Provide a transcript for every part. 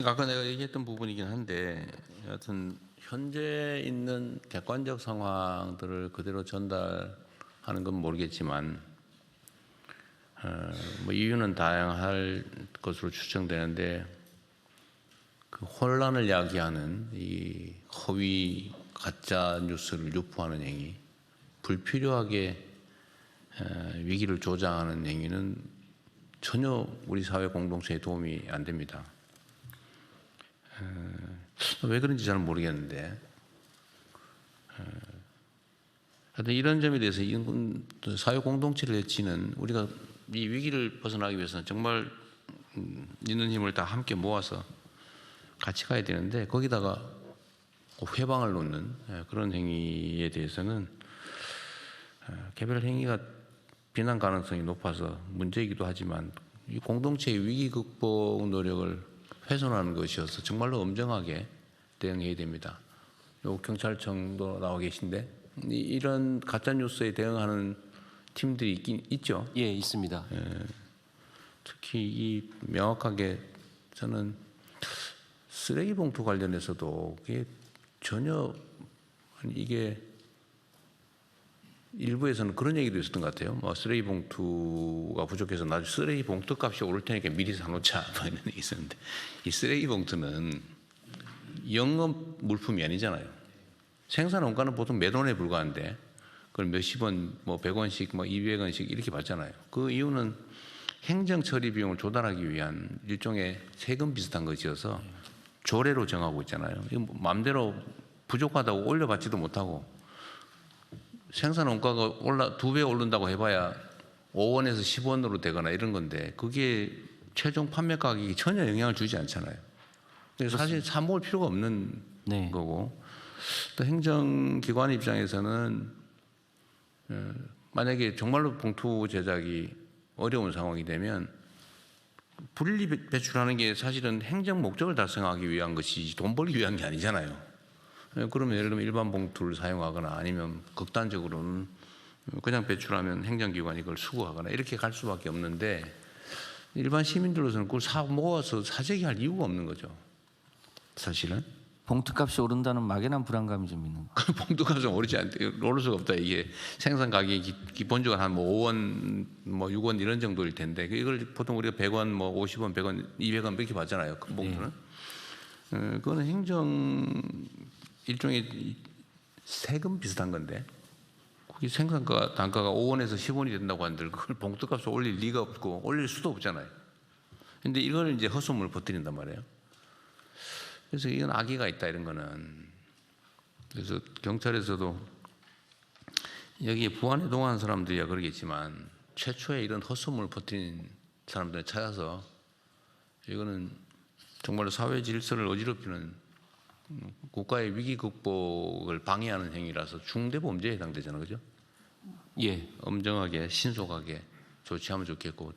아까 내가 얘기했던 부분이긴 한데 여하튼 현재 있는 객관적 상황들을 그대로 전달하는 건 모르겠지만 뭐 이유는 다양할 것으로 추정되는데 그 혼란을 야기하는 이 허위 가짜 뉴스를 유포하는 행위, 불필요하게 위기를 조장하는 행위는 전혀 우리 사회 공동체에 도움이 안 됩니다. 왜 그런지 잘 모르겠는데 하여튼 이런 점에 대해서 사회 공동체를 해치는 우리가 이 위기를 벗어나기 위해서는 정말 있는 힘을 다 함께 모아서 같이 가야 되는데 거기다가 회방을 놓는 그런 행위에 대해서는 개별 행위가 비난 가능성이 높아서 문제이기도 하지만 이 공동체의 위기 극복 노력을 훼손하는 것이어서 정말로 엄정하게 대응해야 됩니다. 요 경찰청도 나와 계신데 이런 가짜 뉴스에 대응하는 팀들이 있긴 있죠. 예, 있습니다. 특히 이 명확하게 저는 쓰레기 봉투 관련해서도 그게 전혀 이게 일부에서는 그런 얘기도 있었던 것 같아요. 뭐 쓰레기 봉투가 부족해서 나중에 쓰레기 봉투 값이 오를 테니까 미리 사놓자 뭐 이런 얘기 있었는데 이 쓰레기 봉투는 영업 물품이 아니잖아요. 생산 원가는 보통 몇 원에 불과한데 그걸 몇십 원, 뭐 100원씩, 뭐 200원씩 이렇게 받잖아요. 그 이유는 행정 처리 비용을 조달하기 위한 일종의 세금 비슷한 것이어서 조례로 정하고 있잖아요. 이거 마음대로 부족하다고 올려받지도 못하고 생산 원가가 2배 오른다고 해봐야 5원에서 10원으로 되거나 이런 건데 그게 최종 판매 가격이 전혀 영향을 주지 않잖아요. 그래서 사실 사 모을 필요가 없는 거고 또 행정기관 입장에서는 만약에 정말로 봉투 제작이 어려운 상황이 되면 분리 배출하는 게 사실은 행정 목적을 달성하기 위한 것이지 돈 벌기 위한 게 아니잖아요. 그러면 예를 들면 일반 봉투를 사용하거나 아니면 극단적으로는 그냥 배출하면 행정기관이 그걸 수거하거나 이렇게 갈 수밖에 없는데 일반 시민들로서는 그걸 사 모아서 사재기 할 이유가 없는 거죠. 사실은. 봉투값이 오른다는 막연한 불안감이 좀 있는 거예요. 봉투값은 오르지 않대. 오를 수가 없다. 이게 생산 가격이 기본적으로 한 뭐 5원, 뭐 6원 이런 정도일 텐데 이걸 보통 우리가 100원, 뭐 50원, 100원, 200원 이렇게 받잖아요. 큰 봉투는. 그거는 행정 일종의 세금 비슷한 건데 그게 생산가 단가가 5원에서 10원이 된다고 한들 그걸 봉투값을 올릴 리가 없고 올릴 수도 없잖아요. 근데 이걸 이제 헛소문을 퍼뜨린단 말이에요. 그래서 이건 악의가 있다 이런 거는. 그래서 경찰에서도 여기에 부안에 동원한 사람들이야 그러겠지만 최초에 이런 헛소문을 퍼뜨린 사람들을 찾아서 이거는 정말로 사회 질서를 어지럽히는 국가의 위기 극복을 방해하는 행위라서 중대 범죄에 해당되잖아요, 그죠? 예. 엄정하게 신속하게 조치하면 좋겠고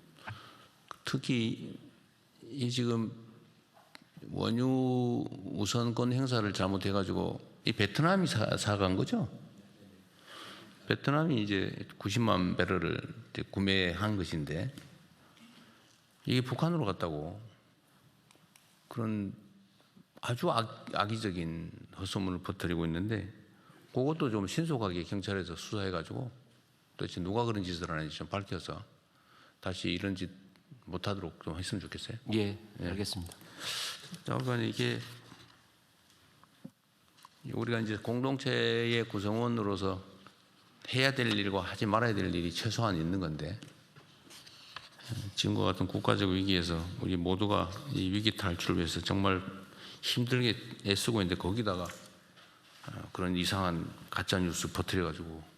특히 이 지금 원유 우선권 행사를 잘못해가지고 이 베트남이 사간 거죠? 베트남이 이제 90만 배럴을 이제 구매한 것인데 이게 북한으로 갔다고 그런 아주 악의적인 헛소문을 퍼뜨리고 있는데 그것도 좀 신속하게 경찰에서 수사해가지고 도대체 누가 그런 짓을 하는지 좀 밝혀서 다시 이런 짓 못하도록 좀 했으면 좋겠어요. 예, 알겠습니다. 자, 그러니까 이게 우리가 이제 공동체의 구성원으로서 해야 될 일과 하지 말아야 될 일이 최소한 있는 건데 지금과 같은 국가적 위기에서 우리 모두가 이 위기 탈출을 위해서 정말 힘들게 애쓰고 있는데 거기다가 그런 이상한 가짜 뉴스 퍼뜨려가지고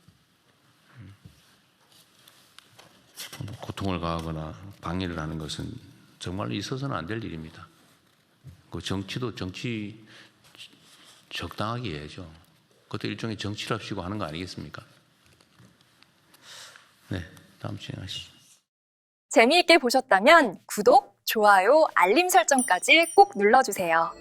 고통을 가하거나 방해를 하는 것은 정말로 있어서는 안 될 일입니다. 그 정치도 정치 적당하게 해야죠. 그것도 일종의 정치랍시고 하는 거 아니겠습니까? 네, 다음 진행하시죠. 재미있게 보셨다면 구독, 좋아요, 알림 설정까지 꼭 눌러주세요.